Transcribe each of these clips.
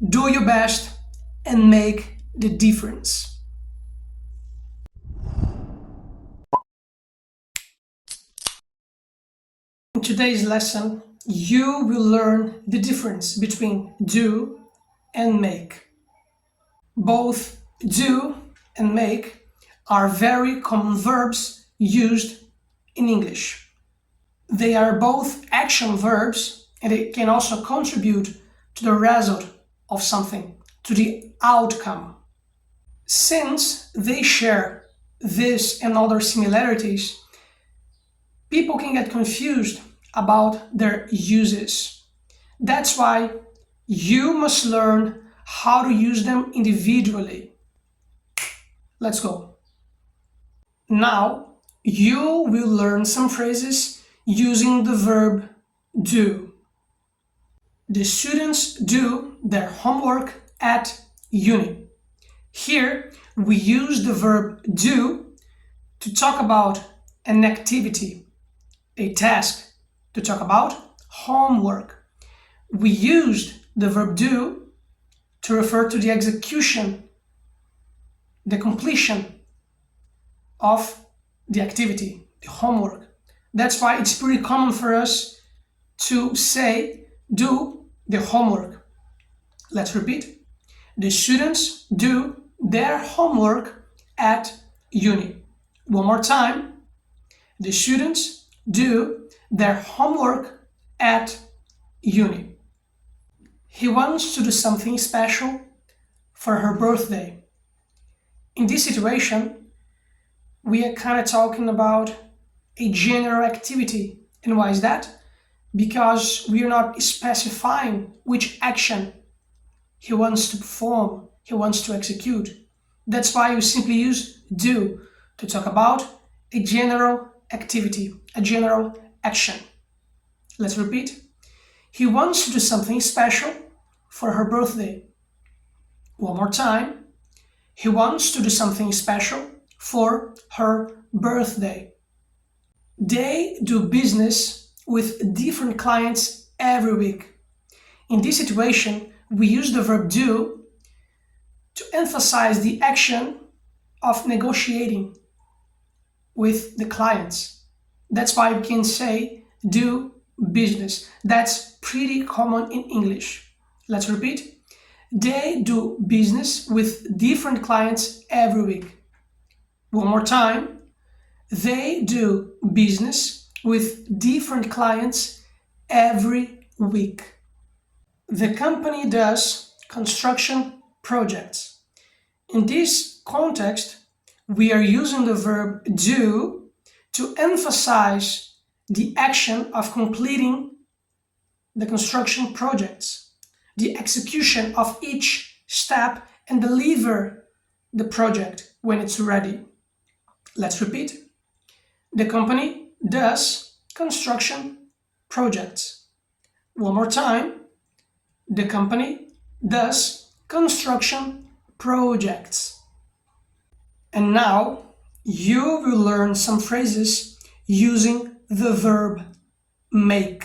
do your best, and make the difference. In today's lesson, you will learn the difference between do and make. Both do and make are very common verbs used in English. They are both action verbs and they can also contribute to the result of something, to the outcome. Since they share this and other similarities, people can get confused about their uses. That's why you must learn how to use them individually. Let's go. Now, you will learn some phrases using the verb do. The students do their homework at uni. Here, we use the verb do to talk about an activity, a task, to talk about homework. We used the verb do to refer to the execution, the completion of the activity, the homework. That's why it's pretty common for us to say do the homework. Let's repeat. The students do their homework at uni. One more time. The students do their homework at uni. He wants to do something special for her birthday. In this situation, we are kind of talking about a general activity. And why is that? Because we are not specifying which action he wants to perform, he wants to execute. That's why we simply use do to talk about a general activity, a general action. Let's repeat. He wants to do something special for her birthday. One more time. He wants to do something special for her birthday. They do business with different clients every week. In this situation, we use the verb do to emphasize the action of negotiating with the clients. That's why we can say do business. That's pretty common in English. Let's repeat. They do business with different clients every week. One more time. They do business with different clients every week. The company does construction projects. In this context, we are using the verb do to emphasize the action of completing the construction projects, the execution of each step, and deliver the project when it's ready. Let's repeat. The company does construction projects. One more time. The company does construction projects. And now you will learn some phrases using the verb make.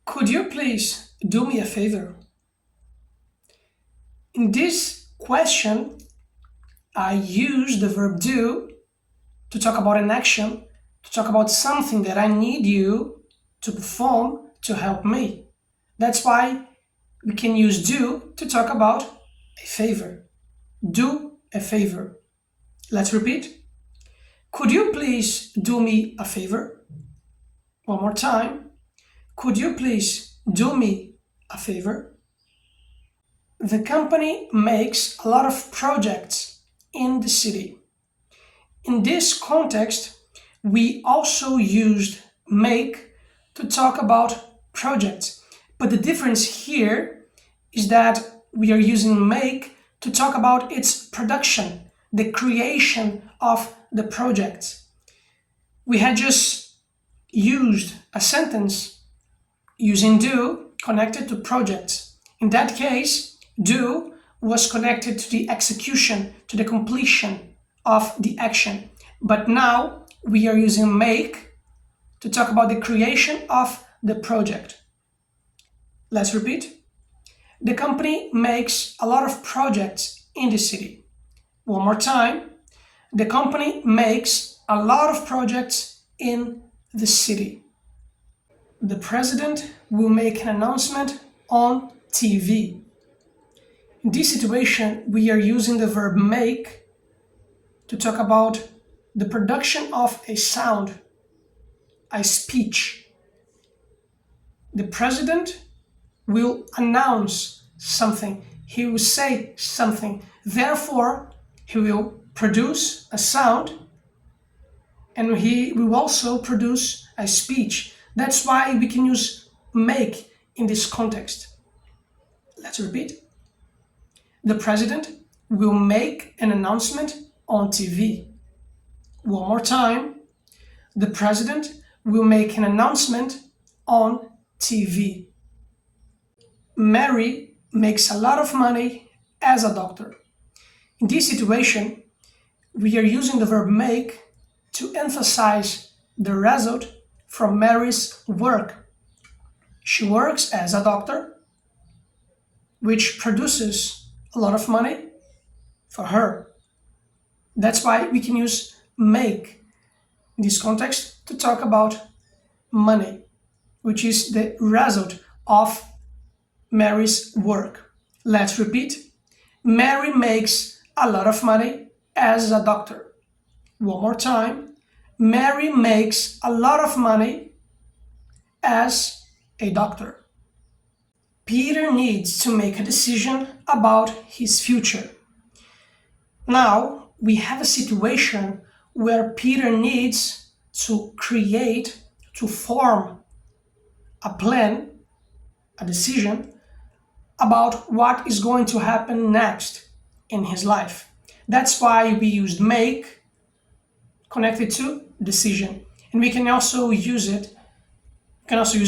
Could you please do me a favor? In this question, I use the verb do to talk about an action, to talk about something that I need you to perform to help me. That's why we can use do to talk about a favor. Do a favor. Let's repeat. Could you please do me a favor? One more time. Could you please do me a favor? The company makes a lot of projects in the city. In this context, we also used make to talk about projects. But the difference here is that we are using make to talk about its production, the creation of the project. We had just used a sentence using do connected to projects. In that case, do was connected to the execution, to the completion of the action. But now we are using make to talk about the creation of the project. Let's repeat. The company makes a lot of projects in the city. One more time. The company makes a lot of projects in the city. The president will make an announcement on TV. In this situation, we are using the verb make to talk about the production of a sound, a speech. The president will announce something. He will say something. Therefore, he will produce a sound and he will also produce a speech. That's why we can use make in this context. Let's repeat. The president will make an announcement on TV. One more time. The president will make an announcement on TV. Mary makes a lot of money as a doctor. In this situation, we are using the verb make to emphasize the result from Mary's work. She works as a doctor, which produces a lot of money for her. That's why we can use make in this context to talk about money, which is the result of Mary's work. Let's repeat. Mary makes a lot of money as a doctor. One more time. Mary makes a lot of money as a doctor. Peter needs to make a decision about his future. Now we have a situation where Peter needs to create, to form a plan, a decision about what is going to happen next in his life. That's why we used make connected to decision. And we can also use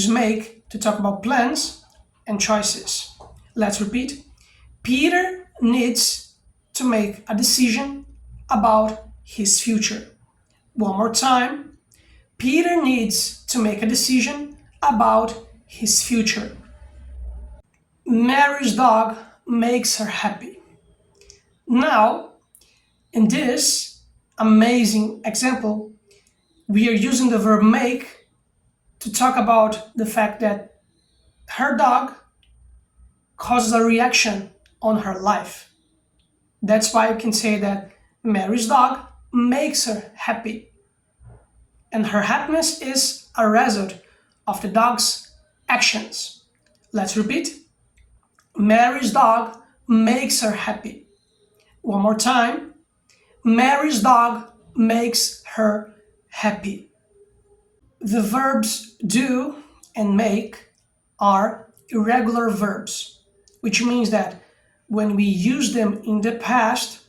make to talk about plans and choices. Let's repeat. Peter needs to make a decision about his future. One more time. Peter needs to make a decision about his future. Mary's dog makes her happy. Now, in this amazing example, we are using the verb make to talk about the fact that her dog causes a reaction on her life. That's why you can say that Mary's dog makes her happy. And her happiness is a result of the dog's actions. Let's repeat. Mary's dog makes her happy. One more time. Mary's dog makes her happy. The verbs do and make are irregular verbs, which means that when we use them in the past,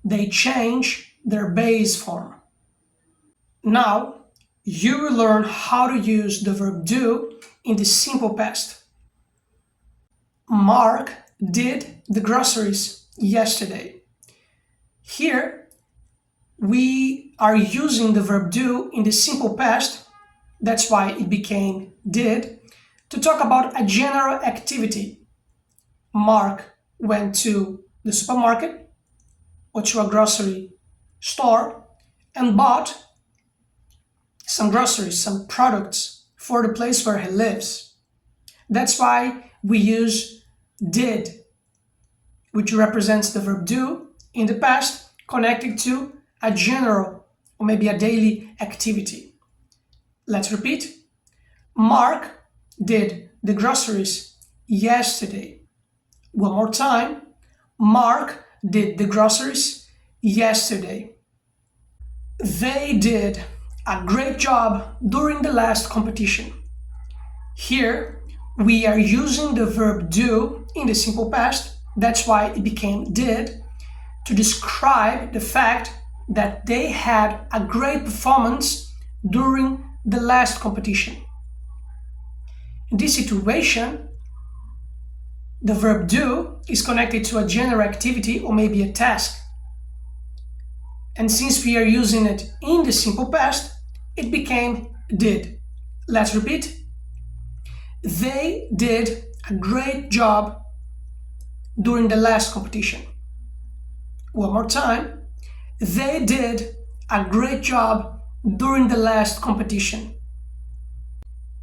they change their base form. Now, you will learn how to use the verb do in the simple past. Mark did the groceries yesterday. Here, we are using the verb do in the simple past, that's why it became did, to talk about a general activity. Mark went to the supermarket or to a grocery store and bought some groceries, some products for the place where he lives. That's why we use did, which represents the verb do in the past connected to a general or maybe a daily activity. Let's repeat. Mark did the groceries yesterday. One more time. Mark did the groceries yesterday. They did a great job during the last competition. Here, we are using the verb do in the simple past, that's why it became did, to describe the fact that they had a great performance during the last competition. In this situation, the verb do is connected to a general activity or maybe a task. And since we are using it in the simple past, it became did. Let's repeat. They did a great job during the last competition. One more time. They did a great job during the last competition.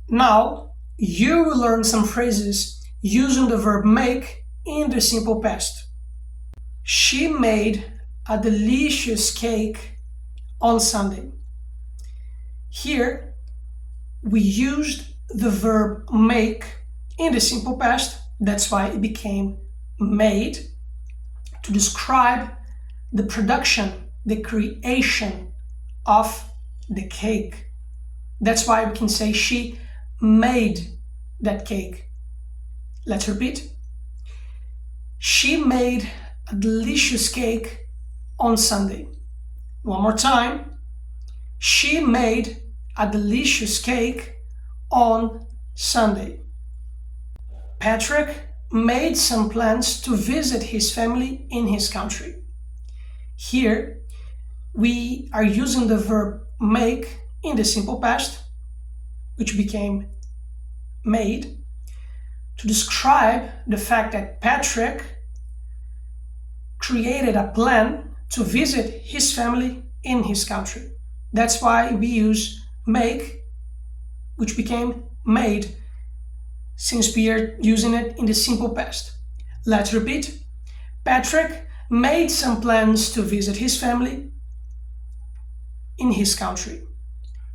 Now, you will learn some phrases using the verb make in the simple past. She made a delicious cake on Sunday. Here, we used the verb make in the simple past, that's why it became made, to describe the production, the creation of the cake. That's why we can say she made that cake. Let's repeat. She made a delicious cake on Sunday. One more time. She made a delicious cake on Sunday. Patrick made some plans to visit his family in his country. Here, we are using the verb make in the simple past, which became made, to describe the fact that Patrick created a plan to visit his family in his country. That's why we use make, which became made, since we are using it in the simple past. Let's repeat. Patrick made some plans to visit his family in his country.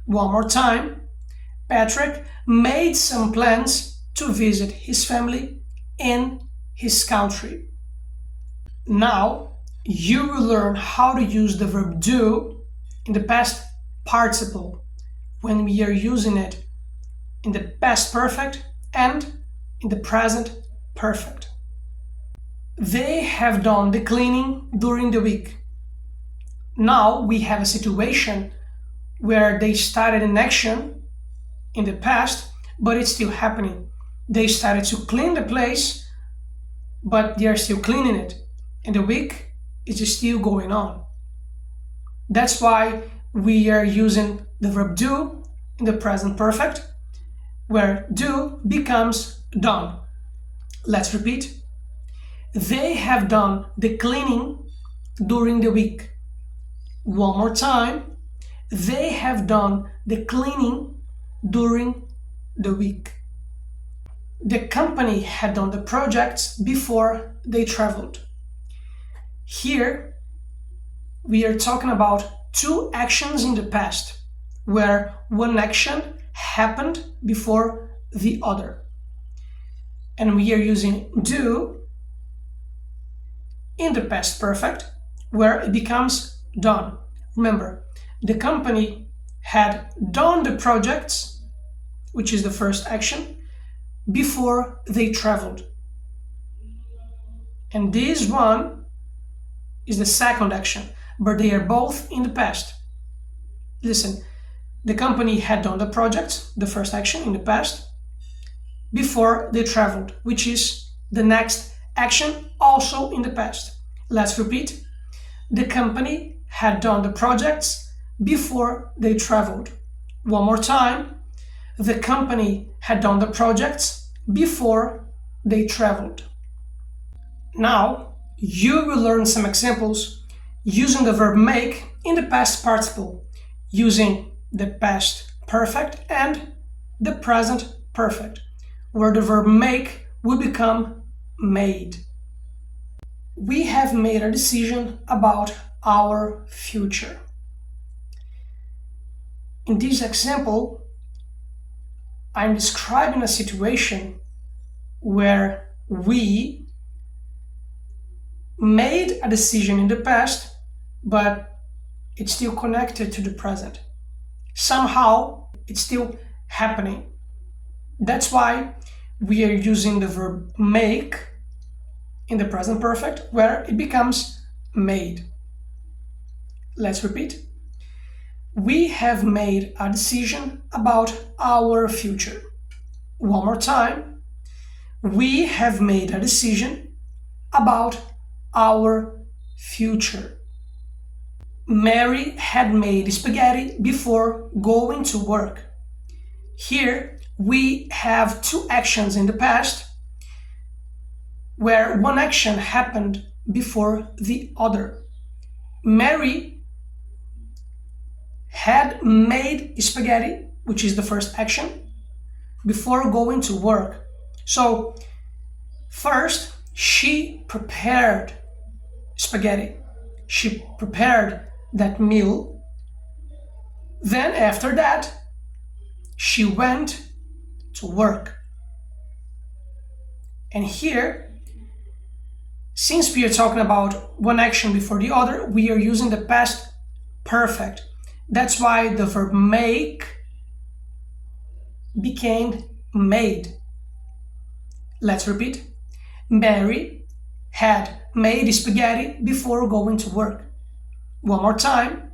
One more time. Patrick made some plans to visit his family in his country. Now, you will learn how to use the verb do in the past participle when we are using it in the past perfect and in the present perfect. They have done the cleaning during the week. Now we have a situation where they started an action in the past, but it's still happening. They started to clean the place, but they are still cleaning it, and the week is still going on. That's why we are using the verb do in the present perfect, where do becomes done. Let's repeat. They have done the cleaning during the week. One more time. They have done the cleaning during the week. The company had done the projects before they traveled. Here, we are talking about two actions in the past, where one action happened before the other. And we are using do in the past perfect, where it becomes done. Remember, the company had done the projects, which is the first action, before they traveled. And this one is the second action, but they are both in the past. Listen, the company had done the projects, the first action in the past, before they traveled, which is the next action also in the past. Let's repeat. The company had done the projects before they traveled. One more time. The company had done the projects before they traveled. Now, you will learn some examples using the verb make in the past participle, using the past perfect and the present perfect, where the verb make will become made. We have made a decision about our future. In this example, I'm describing a situation where we made a decision in the past, but it's still connected to the present. Somehow, it's still happening. That's why we are using the verb make in the present perfect, where it becomes made. Let's repeat. We have made a decision about our future. One more time. We have made a decision about our future. Mary had made spaghetti before going to work. Here we have two actions in the past, where one action happened before the other. Mary had made spaghetti, which is the first action, before going to work. So first, she prepared spaghetti. She prepared that meal. Then after that, she went to work. And here, since we are talking about one action before the other, we are using the past perfect. That's why the verb make became made. Let's repeat. Mary had made spaghetti before going to work. One more time.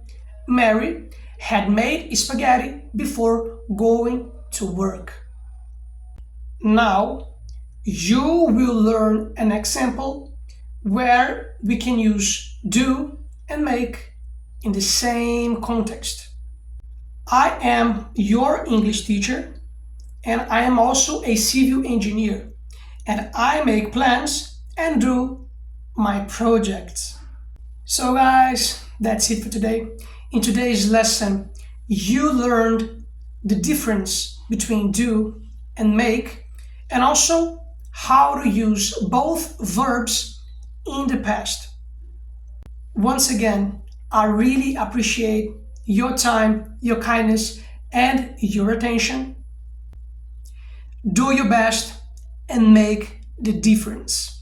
Mary had made spaghetti before going to work. Now, you will learn an example where we can use do and make in the same context. I am your English teacher, and I am also a civil engineer, and I make plans and do my projects. So guys, that's it for today. In today's lesson, you learned the difference between do and make, and also how to use both verbs in the past. Once again, I really appreciate your time, your kindness, and your attention. Do your best and make the difference.